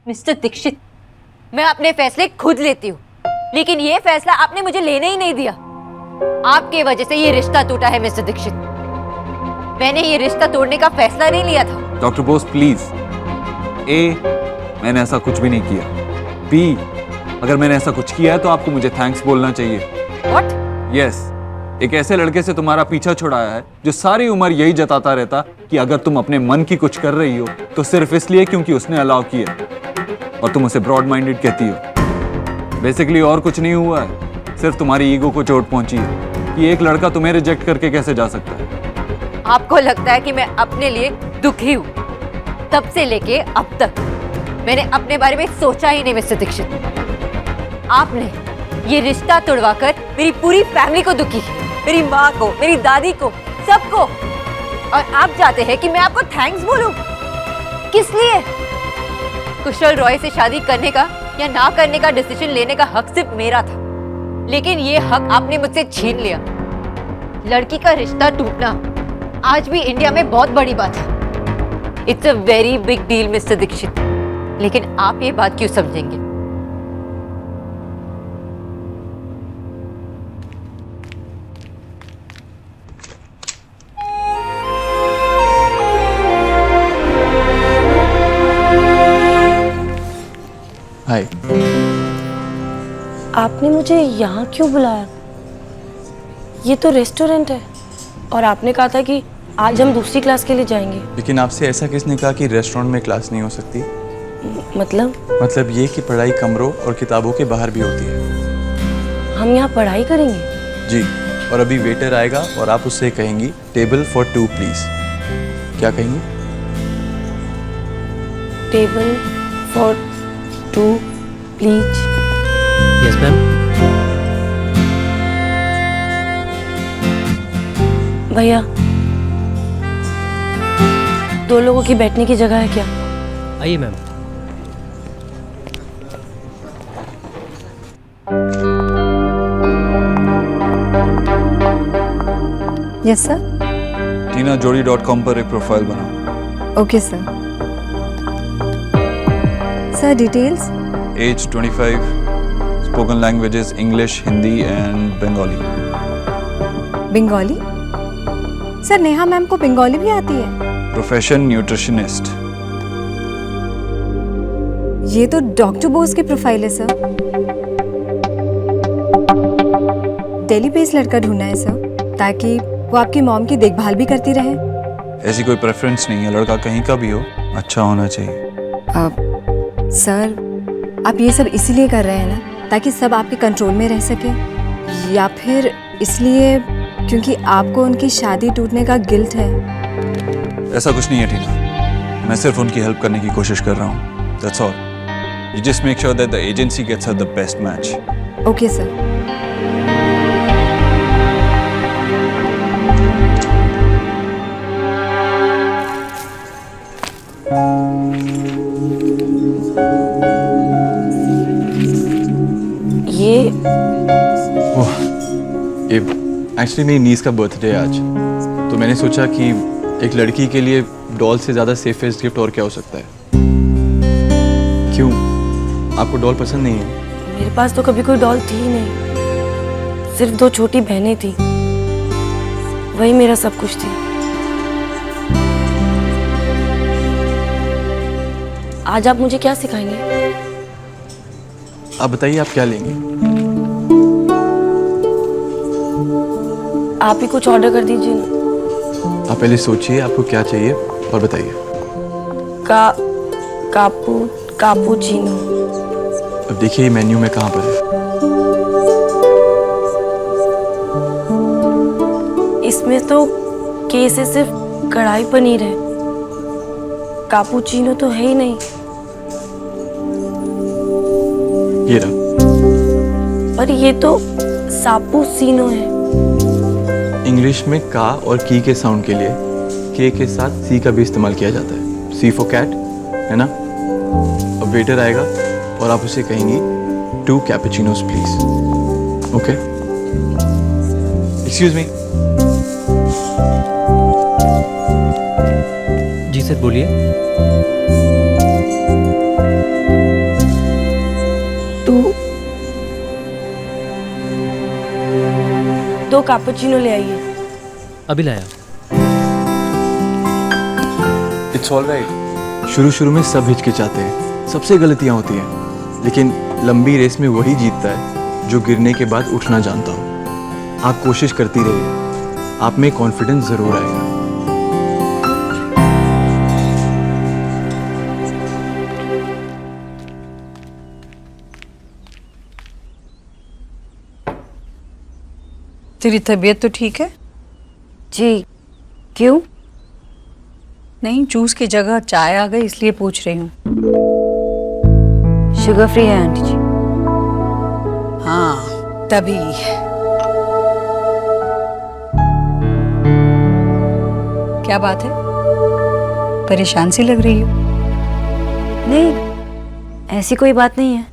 Mister Dixit, मैं अपने फैसले खुद लेती हूँ, लेकिन ये फैसला आपने मुझे लेने ही नहीं दिया। आपके वजह से ये रिश्ता टूटा है मिस्टर दीक्षित। मैंने ये रिश्ता तोड़ने का फैसला नहीं लिया था। Doctor Bose please. ए, मैंने ऐसा कुछ भी नहीं किया। बी, अगर मैंने ऐसा कुछ किया है तो आपको मुझे थैंक्स बोलना चाहिए। What? यस, एक ऐसे लड़के से तुम्हारा पीछा छुड़ाया है जो सारी उम्र यही जताता रहता कि अगर तुम अपने मन की कुछ कर रही हो तो सिर्फ इसलिए क्योंकि उसने अलाउ किया, और तुम उसे ब्रॉड माइंडेड कहती हो। बेसिकली और कुछ नहीं हुआ है, सिर्फ तुम्हारी ईगो को चोट पहुंची है कि एक लड़का तुम्हें रिजेक्ट करके कैसे जा सकता है। आपको लगता है कि मैं अपने लिए दुखी हूँ? तब से लेके अब तक मैंने अपने बारे में सोचा ही नहीं मिस्टर दीक्षित। आपने ये रिश्ता तोड़वाकर मेरी पूरी फैमिली को दुखी किया, मेरी माँ को, मेरी दादी को, सबको। और आप चाहते हैं कि मैं आपको थैंक्स बोलूं? किस लिए? कुशल रॉय से शादी करने का या ना करने का डिसीजन लेने का हक सिर्फ मेरा था, लेकिन ये हक आपने मुझसे छीन लिया। लड़की का रिश्ता टूटना आज भी इंडिया में बहुत बड़ी बात है। It's a very big deal mister Dikshit, लेकिन आप ये बात क्यों समझेंगे? हाय। आपने मुझे यहाँ क्यों बुलाया? ये तो रेस्टोरेंट है और आपने कहा था कि आज हम दूसरी क्लास के लिए जाएंगे। लेकिन आपसे ऐसा किसने कहा कि रेस्टोरेंट में क्लास नहीं हो सकती? मतलब ये कि पढ़ाई कमरों और किताबों के बाहर भी होती है। हम यहाँ पढ़ाई करेंगे? जी, और अभी वेटर आएगा और आप उससे कहेंगी टेबल फॉर 2 प्लीज। क्या कहेंगी? Table for 2 please. Yes ma'am. भैया, 2 लोगों की बैठने की जगह है क्या? आइए मैम। Yes sir. TinaJodi.com पर एक प्रोफाइल बनाओ। Okay sir. Sir details? Age 25, spoken languages English, Hindi and Bengali. Bengali? Sir Neha ma'am को बंगाली भी आती है? Profession nutritionist. ये तो डॉक्टर बोस की प्रोफाइल है सर। दिल्ली बेस्ड लड़का ढूंढना है सर, ताकि वो आपकी मॉम की देखभाल भी करती रहे। ऐसी कोई प्रेफरेंस नहीं है, लड़का कहीं का भी हो अच्छा होना चाहिए। सर आप ये सब इसीलिए कर रहे हैं ना ताकि सब आपके कंट्रोल में रह सके, या फिर इसलिए क्योंकि आपको उनकी शादी टूटने का गिल्ट है? ऐसा कुछ नहीं है टीना, मैं सिर्फ उनकी हेल्प करने की कोशिश कर रहा हूँ, that's all. You just make sure that the agency gets her the best match. Okay sir. ये एक्चुअली मेरी नीस का बर्थडे है आज, तो मैंने सोचा कि एक लड़की के लिए डॉल से ज़्यादा सेफेस्ट गिफ्ट और क्या हो सकता है। क्यों, आपको डॉल पसंद नहीं है? मेरे पास तो कभी कोई डॉल थी ही नहीं, सिर्फ 2 छोटी बहनें थी, वही मेरा सब कुछ थी। आज आप मुझे क्या सिखाएंगे? आप बताइए, आप क्या लेंगे? आप ही कुछ ऑर्डर कर दीजिए ना। आप पहले सोचिए आपको क्या चाहिए और बताइए। कापुचीनो। अब देखिए मेन्यू में कहाँ पर है। इसमें तो के से सिर्फ कढ़ाई पनीर है, कापुचीनो तो है ही नहीं। ये रहा। और ये तो सापुसीनो है। इंग्लिश में का और की के साउंड के लिए के साथ सी का भी इस्तेमाल किया जाता है। सी फॉर कैट, है ना? अब वेटर आएगा और आप उसे कहेंगी 2 cappuccinos please. Okay, excuse me. जी सर बोलिए। दो कैपुचिनो ले आइए। अभी लाया। It's all right. शुरू में सब हिचकिचाते हैं, सबसे गलतियां होती हैं, लेकिन लंबी रेस में वही जीतता है जो गिरने के बाद उठना जानता हो। आप कोशिश करती रहिए, आप में कॉन्फिडेंस जरूर आएगा। तेरी तबीयत तो ठीक है? जी, क्यों? नहीं, जूस की जगह चाय आ गई इसलिए पूछ रही हूँ। शुगर फ्री है आंटी जी। हाँ, तभी। क्या बात है? परेशान सी लग रही हो। नहीं, ऐसी कोई बात नहीं है।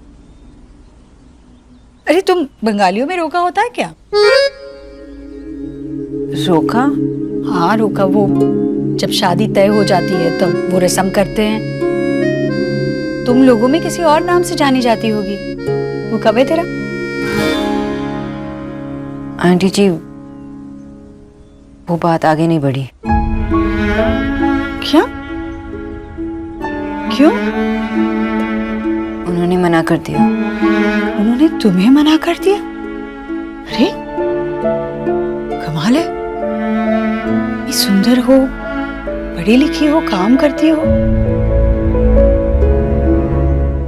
अरे तुम बंगालियों में रोका होता है क्या? रोका? हाँ, रोका वो जब शादी तय हो जाती है तब वो रस्म करते हैं। तुम लोगों में किसी और नाम से जानी जाती होगी। वो कब है तेरा? आंटी जी, वो बात आगे नहीं बढ़ी। क्या? क्यों? उन्होंने मना कर दिया। उन्होंने तुम्हें मना कर दिया? अरे कमाल है। इतनी सुंदर हो, पढ़ी लिखी हो, काम करती हो,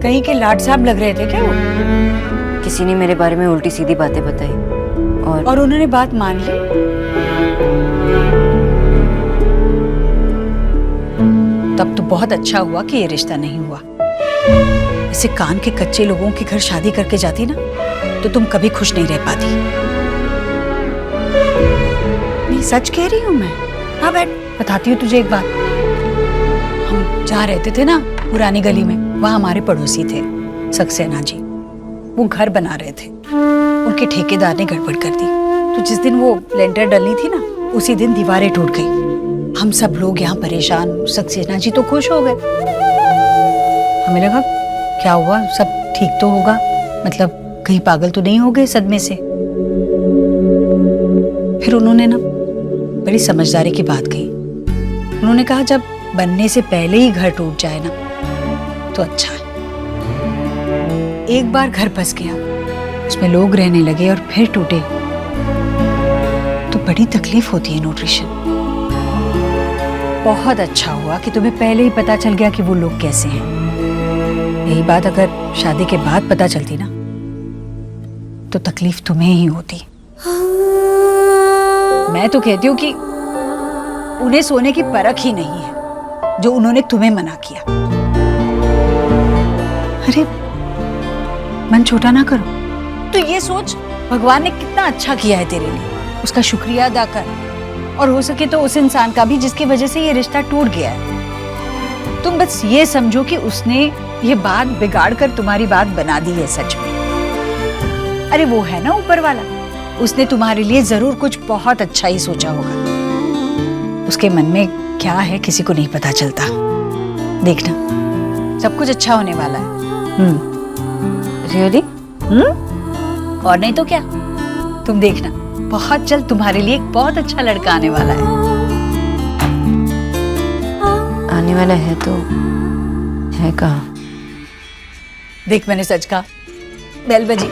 कहीं के लाड साहब लग रहे थे क्या वो? किसी ने मेरे बारे में उल्टी सीधी बातें बताई और उन्होंने बात मान ली? तब तो बहुत अच्छा हुआ कि ये रिश्ता नहीं हुआ। ऐसे कान के कच्चे लोगों के घर शादी करके जाती ना तो तुम कभी खुश नहीं रह पाती। नहीं, सच कह रही हूँ मैं। हाँ बैठ, बताती हूँ तुझे एक बात। हम जहाँ रहते थे ना पुरानी गली में, वहाँ हमारे पड़ोसी थे सक्सेना जी। वो घर बना रहे थे, उनके ठेकेदार ने गड़बड़ कर दी। तो जिस दिन वो लेंटर डलनी थी ना, उसी दिन दीवारें टूट गई। हम सब लोग यहाँ परेशान, सक्सेना जी तो खुश हो गए। हमें लगा क्या हुआ, सब ठीक तो होगा, मतलब कहीं पागल तो नहीं हो गए सदमे से। फिर उन्होंने ना बड़ी समझदारी की बात कही। उन्होंने कहा जब बनने से पहले ही घर टूट जाए ना तो अच्छा है। एक बार घर बस गया, उसमें लोग रहने लगे और फिर टूटे तो बड़ी तकलीफ होती है न्यूट्रिशन। बहुत अच्छा हुआ कि तुम्हें पहले ही पता चल गया कि वो लोग कैसे हैं। यही बात अगर शादी के बाद पता चलती ना तो तकलीफ तुम्हें ही होती। मैं तो कहती हूँ कि उन्हें सोने की परख ही नहीं है जो उन्होंने तुम्हें मना किया। अरे मन छोटा ना करो। तो ये सोच भगवान ने कितना अच्छा किया है तेरे लिए, उसका शुक्रिया अदा कर। और हो सके तो उस इंसान का भी जिसकी वजह से ये रिश्ता टूट गया है। तुम बस ये समझो कि उसने ये बात बिगाड़ कर तुम्हारी बात बना दी है सच में। अरे वो है ना ऊपर वाला, उसने तुम्हारे लिए जरूर कुछ बहुत अच्छा ही सोचा होगा। उसके मन में क्या है किसी को नहीं पता चलता। देखना सब कुछ अच्छा होने वाला है। रियली? और नहीं तो क्या, तुम देखना बहुत जल्द तुम्हारे लिए एक बहुत अच्छा लड़का आने वाला है। आने वाला है तो है कहाँ? देख मैंने सच कहा। बेल बजी।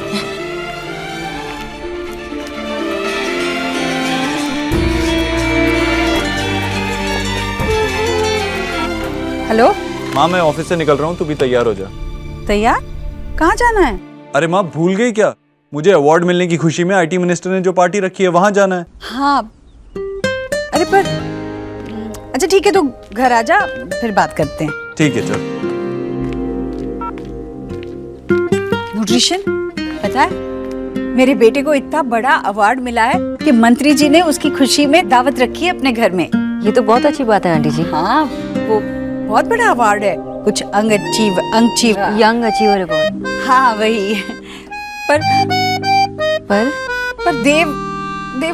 हेलो माँ, मैं ऑफिस से निकल रहा हूँ, तू भी तैयार हो जा। तैयार? कहाँ जाना है? अरे माँ, भूल गई क्या? मुझे अवार्ड मिलने की खुशी में आईटी मिनिस्टर ने जो पार्टी रखी है वहां जाना है। हाँ, अरे पर अच्छा ठीक है, तो घर आ जा, फिर बात करते हैं। ठीक है, चल। न्यूट्रिशन, पता है मेरे बेटे को इतना बड़ा अवार्ड मिला है कि मंत्री जी ने उसकी खुशी में दावत रखी है अपने घर में। ये तो बहुत अच्छी बात है आंटी जी। हाँ, वो बहुत बड़ा अवार्ड है, कुछ यंग अचीवर अवार्ड। हाँ वही। पर देव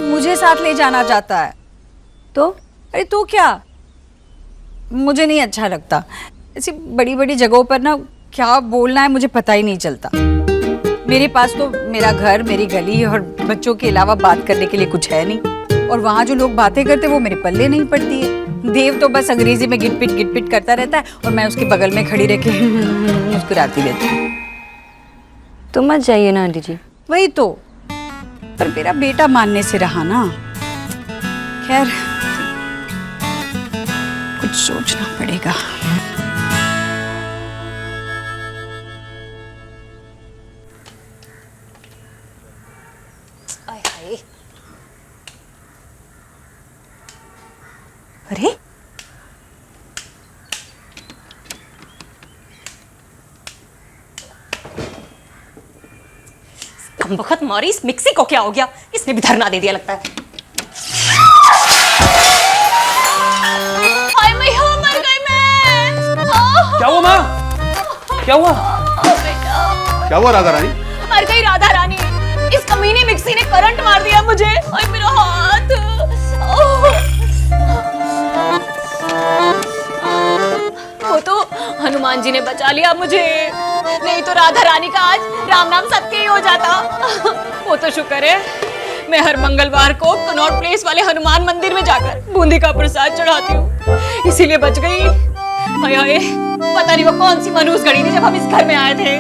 मुझे साथ ले जाना चाहता है। तो अरे तो क्या, मुझे नहीं अच्छा लगता ऐसी बड़ी बड़ी जगहों पर ना, क्या बोलना है मुझे पता ही नहीं चलता। मेरे पास तो मेरा घर, मेरी गली और बच्चों के अलावा बात करने के लिए कुछ है नहीं। और वहाँ जो लोग बातें करते वो मेरे पल्ले नहीं पड़ती है। देव तो बस अंग्रेजी में गिटपिट करता रहता है और मैं उसके बगल में खड़ी रह के मुस्कुराती रहती हूँ। तो मत जाइए ना आंटी जी। वही तो, पर मेरा बेटा मानने से रहा ना। खैर, कुछ सोचना पड़ेगा। अरे कमबख्त मारी, इस मिक्सी को क्या हो गया? इसने भी धरना दे दिया लगता है। हाय मैया, मर गई मैं। क्या हुआ माँ? क्या हुआ? क्या हुआ राधा रानी? मर गई राधा रानी। इस कमीनी मिक्सी ने करंट मार दिया मुझे। हाय मेरा हाथ। वो तो हनुमान जी ने बचा लिया मुझे, नहीं तो राधा रानी का आज राम नाम सत्य ही हो जाता। वो तो शुक्र है मैं हर मंगलवार को कनॉट प्लेस वाले हनुमान मंदिर में जाकर बूंदी का प्रसाद चढ़ाती हूँ, इसीलिए बच गई। हाय हाय, पता नहीं वो कौन सी मनहूस घड़ी थी जब हम इस घर में आए थे।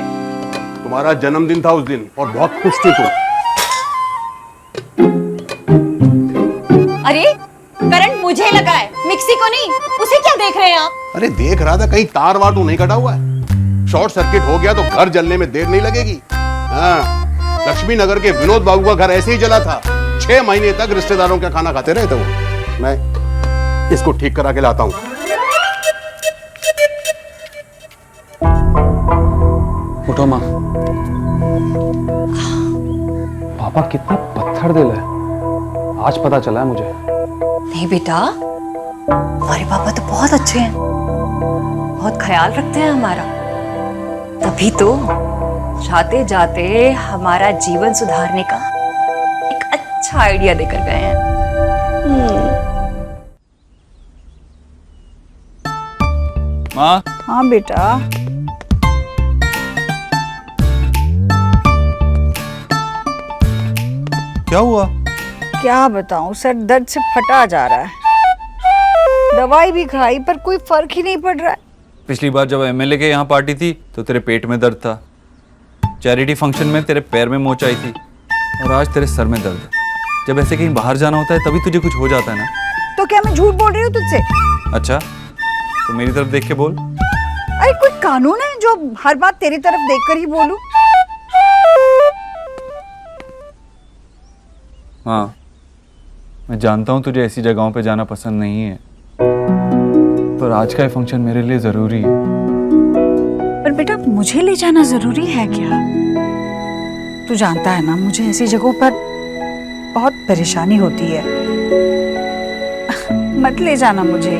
तुम्हारा जन्मदिन था उस दिन और बहुत खुश थी तुम। अरे करंट मुझे लगा है, मिक्सी को नहीं। उसे क्या देख रहे हैं आप? अरे देख रहा था कहीं तार वार तो नहीं कटा हुआ है। शॉर्ट सर्किट हो गया तो घर जलने में देर नहीं लगेगी। हाँ, लक्ष्मी नगर के विनोद बाबू का घर ऐसे ही जला था। 6 महीने तक रिश्तेदारों का खाना खाते रहे थे वो। मैं इसको ठीक करा के लाता हूँ। उठो माँ। पापा कितना पत्थर दिल है, आज पता चला है मुझे। नहीं बेटा, हमारे पापा तो बहुत अच्छे हैं, बहुत ख्याल रखते हैं हमारा। तभी तो जाते जाते हमारा जीवन सुधारने का एक अच्छा आइडिया देकर गए हैं। माँ। हाँ बेटा। क्या हुआ? क्या बताऊं, सर दर्द से फटा जा रहा है। दवाई भी खाई पर कोई फर्क ही नहीं पड़ रहा है। पिछली बार जब एमएलए के यहाँ पार्टी थी तो तेरे पेट में दर्द था, चैरिटी फंक्शन में तेरे पैर में मोच आई थी, और आज तेरे सर में दर्द है। जब ऐसे कहीं बाहर जाना होता है तभी तुझे कुछ हो जाता है ना। तो क्या मैं झूठ बोल रही हूँ तुझसे? अच्छा, तो मेरी तरफ देख के बोल। अरे कोई कानून है जो हर बात तेरी तरफ देखकर ही बोलूं? हाँ, मैं जानता हूँ तुझे ऐसी जगहों पे जाना पसंद नहीं है, पर आज का ये फंक्शन मेरे लिए जरूरी है। पर बेटा मुझे ले जाना जरूरी है क्या? तू जानता है ना मुझे ऐसी जगहों पर बहुत परेशानी होती है। मत ले जाना मुझे।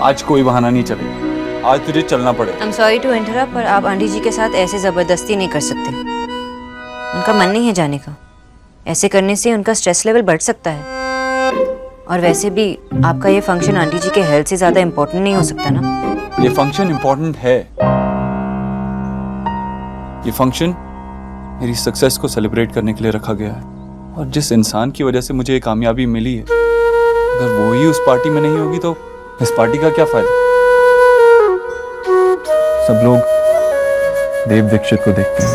आज कोई बहाना नहीं चलेगा, आज तुझे चलना पड़ेगा। I am sorry to interrupt, पर आप आंटी जी के साथ ऐसे जबरदस्ती नहीं कर सकते। उनका मन नहीं है जाने का। ऐसे करने से उनका स्ट्रेस लेवल बढ़ सकता है, और वैसे भी आपका ये फंक्शन आंटी जी के हेल्थ से ज्यादा इम्पोर्टेंट नहीं हो सकता ना। ये फंक्शन इम्पोर्टेंट है। ये फंक्शन मेरी सक्सेस को सेलिब्रेट करने के लिए रखा गया है, और जिस इंसान की वजह से मुझे ये कामयाबी मिली है, अगर वो ही उस पार्टी में नहीं होगी तो इस पार्टी का क्या फायदा। सब लोग देव दीक्षित को देखते हैं,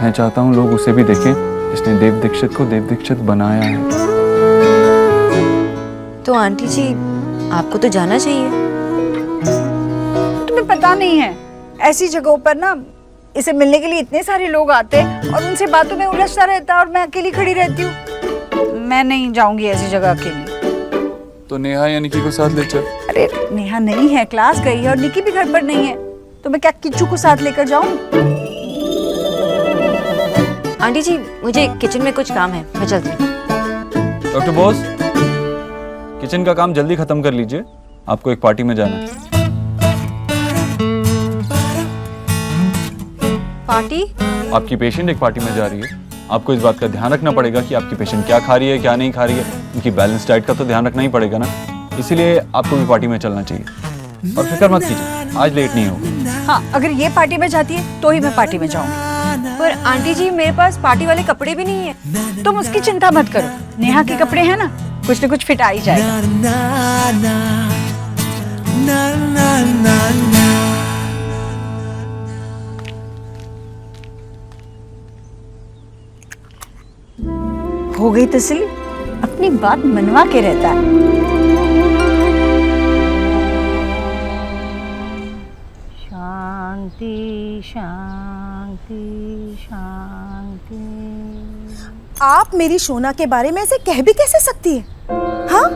मैं चाहता हूँ लोग उसे भी देखें जिसने देव दीक्षित को देव दीक्षित बनाया है। तो आंटी जी आपको तो जाना चाहिए। तुम्हें पता नहीं है, ऐसी जगहों पर ना इसे मिलने के लिए इतने सारे लोग आते हैं और उनसे बातों में उलझता रहता है और मैं अकेली खड़ी रहती हूँ। मैं नहीं जाऊंगी ऐसी जगह अकेली। तो नेहा या निकी को साथ ले चल। अरे नेहा नहीं है, क्लास गई है, और निकी भी घर पर नहीं है, तो मैं क्या किच्चू को साथ लेकर जाऊं? आंटी जी मुझे किचन में कुछ काम है, मैं चलती हूँ। डॉक्टर बोस, किचन का काम जल्दी खत्म कर लीजिए, आपको एक पार्टी में जाना है। पार्टी? आपकी पेशेंट एक पार्टी में जा रही है, आपको इस बात का ध्यान रखना पड़ेगा कि आपकी पेशेंट क्या खा रही है क्या नहीं खा रही है। उनकी बैलेंस डाइट का तो ध्यान रखना ही पड़ेगा ना, इसीलिए आपको भी पार्टी में चलना चाहिए। और फिक्र मत कीजिए, आज लेट नहीं होगा। हाँ, अगर ये पार्टी में जाती है तो ही मैं पार्टी में जाऊंगी। पर आंटी जी मेरे पास पार्टी वाले कपड़े भी नहीं है। तुम उसकी चिंता मत करो, नेहा के कपड़े हैं ना, कुछ न कुछ फिट आ ही जाएगा। हो गई तसल्ली, अपनी बात मनवा के रहता है। शांति शांति शांति। आप मेरी शोना के बारे में ऐसे कह भी कैसे सकती है? हाँ,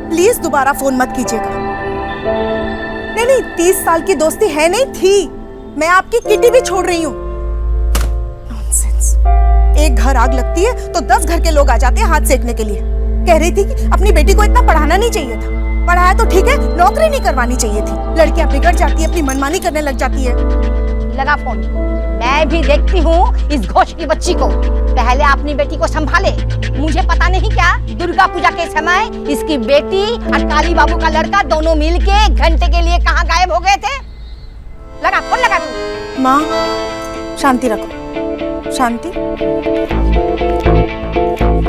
प्लीज दोबारा फोन मत कीजिएगा। नहीं, 30 साल की दोस्ती है नहीं थी। मैं आपकी किटी भी छोड़ रही हूँ। नॉनसेंस। एक घर आग लगती है तो 10 घर के लोग आ जाते हैं हाथ सेकने के लिए। कह रही थी कि अपनी बेटी को इतना पढ़ाना नहीं चाहिए था। पढ़ाया तो ठीक है, नौकरी नहीं करवानी चाहिए थी। लड़कियां बिगड़ जाती है, अपनी मनमानी करने लग जाती है। लगा फोन। मैं भी देखती हूँ इस घोष की बच्ची को। पहले अपनी बेटी को संभाले। मुझे पता नहीं क्या, दुर्गा पूजा के समय इसकी बेटी और काली बाबू का लड़का दोनों मिलके घंटे के लिए कहाँ गायब हो गए थे। लगा फोन, लगा तू। माँ, शांति रखो। शांति,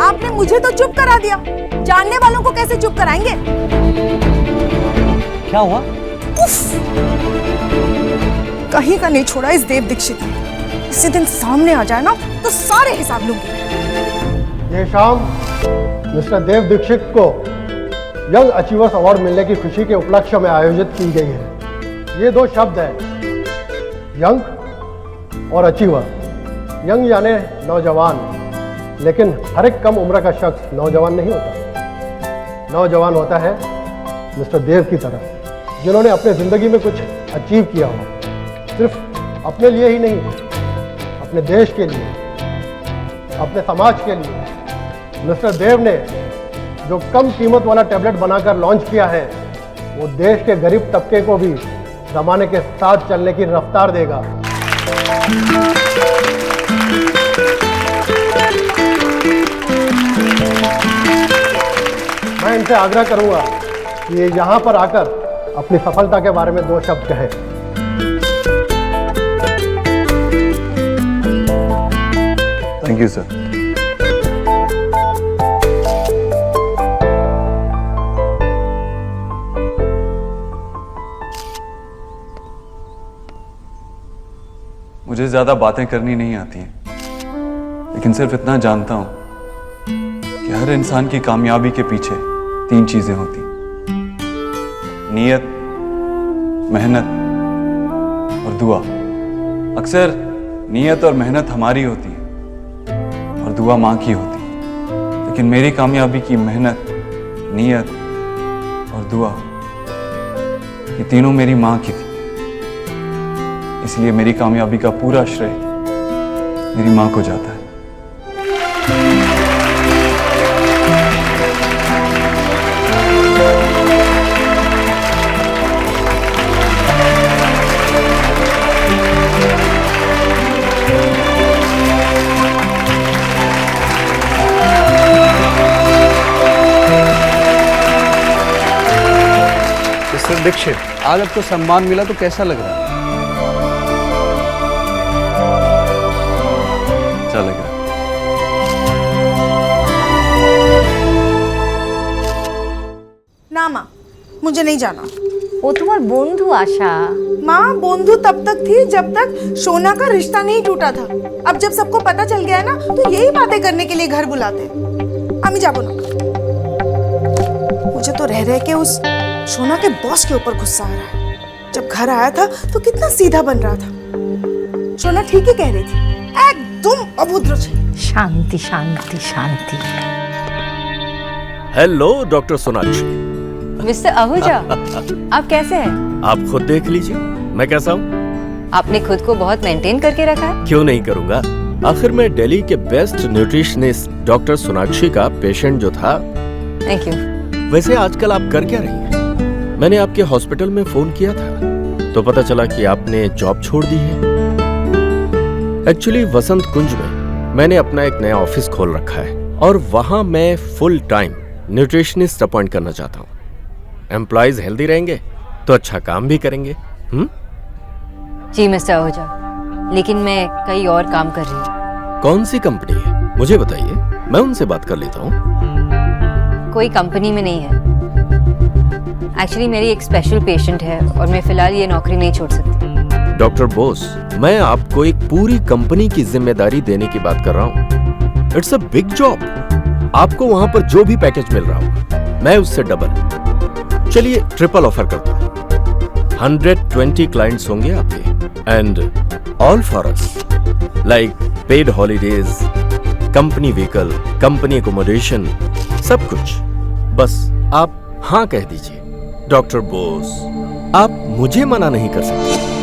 आपने मुझे तो चुप करा दिया, जानने वालों को कैसे चुप कराएंगे? क्या हुआ? उफ, कहीं का नहीं छोड़ा इस देव दीक्षित ने। इसी दिन सामने आ जाए ना तो सारे हिसाब लूंगी। ये शाम मिस्टर देव दीक्षित को यंग अचीवर्स अवार्ड मिलने की खुशी के उपलक्ष्य में आयोजित की गई है। ये दो शब्द हैं, यंग और अचीवर। यंग यानी नौजवान, लेकिन हर एक कम उम्र का शख्स नौजवान नहीं होता। नौजवान होता है मिस्टर देव की तरह, जिन्होंने अपने ज़िंदगी में कुछ अचीव किया हो, सिर्फ अपने लिए ही नहीं, अपने देश के लिए, अपने समाज के लिए। मिस्टर देव ने जो कम कीमत वाला टैबलेट बनाकर लॉन्च किया है, वो देश के गरीब तबके को भी ज़माने के साथ चलने की रफ्तार देगा। मैं इनसे आग्रह करूंगा कि ये यहाँ पर आकर अपनी सफलता के बारे में 2 शब्द कहे। Thank you sir. मुझे ज्यादा बातें करनी नहीं आती हैं, लेकिन सिर्फ इतना जानता हूं कि हर इंसान की कामयाबी के पीछे 3 चीजें होती, नीयत, मेहनत और दुआ। अक्सर नीयत और मेहनत हमारी होती है और दुआ माँ की होती है, लेकिन मेरी कामयाबी की मेहनत, नीयत और दुआ, ये तीनों मेरी माँ की थी। इसलिए मेरी कामयाबी का पूरा श्रेय मेरी माँ को जाता है। मिस्टर दीक्षित, आज आपको सम्मान मिला तो कैसा लग रहा है? अच्छा लग रहा है। ना माँ, मुझे नहीं जाना। वो तुम्हार बंधु आशा। माँ, बंधु तब तक थी जब तक सोना का रिश्ता नहीं टूटा था। अब जब सबको पता चल गया है ना, तो यही बातें करने के लिए घर बुलाते। अम्मी जाबो ना। मुझे तो रह रह के उस सोना के बॉस के ऊपर गुस्सा आ रहा है। जब घर आया था तो कितना सीधा बन रहा था। सोना ठीक ही कह रही थी, एकदम अभद्र थी। शांति शांति शांति। Hello doctor Sonakshi. Mister Ahuja, आप कैसे हैं? आप खुद देख लीजिए मैं कैसा हूँ। आपने खुद को बहुत मेंटेन करके रखा है। क्यों नहीं करूँगा, आखिर मैं दिल्ली के बेस्ट न्यूट्रिशनिस्ट डॉक्टर सोनाक्षी का पेशेंट जो था। Thank you. वैसे आजकल आप कर क्या रही हैं? मैंने आपके हॉस्पिटल में फोन किया था तो पता चला कि आपने जॉब छोड़ दी है। एक्चुअली वसंत कुंज में मैंने अपना एक नया ऑफिस खोल रखा है और वहां मैं फुल टाइम न्यूट्रिशनिस्ट अपॉइंट करना चाहता हूँ। एम्प्लॉयज हेल्दी रहेंगे तो अच्छा काम भी करेंगे। जी मिस्टर आहूजा, लेकिन मैं कई और काम कर रही हूँ। कौन सी कंपनी है मुझे बताइए, मैं उनसे बात कर लेता हूँ। कोई कंपनी में नहीं है। एक्चुअली मेरी एक स्पेशल पेशेंट है और मैं फिलहाल ये नौकरी नहीं छोड़ सकती। डॉक्टर बोस, मैं आपको एक पूरी कंपनी की जिम्मेदारी देने की बात कर रहा हूँ। It's a big job. आपको वहां पर जो भी पैकेज मिल रहा होगा मैं उससे डबल, चलिए ट्रिपल ऑफर करता हूँ। 120 क्लाइंट्स होंगे आपके and all for us, like paid holidays, company vehicle, company accommodation, सब कुछ। बस आप हाँ कह दीजिए। डॉक्टर बोस, आप मुझे मना नहीं कर सकते।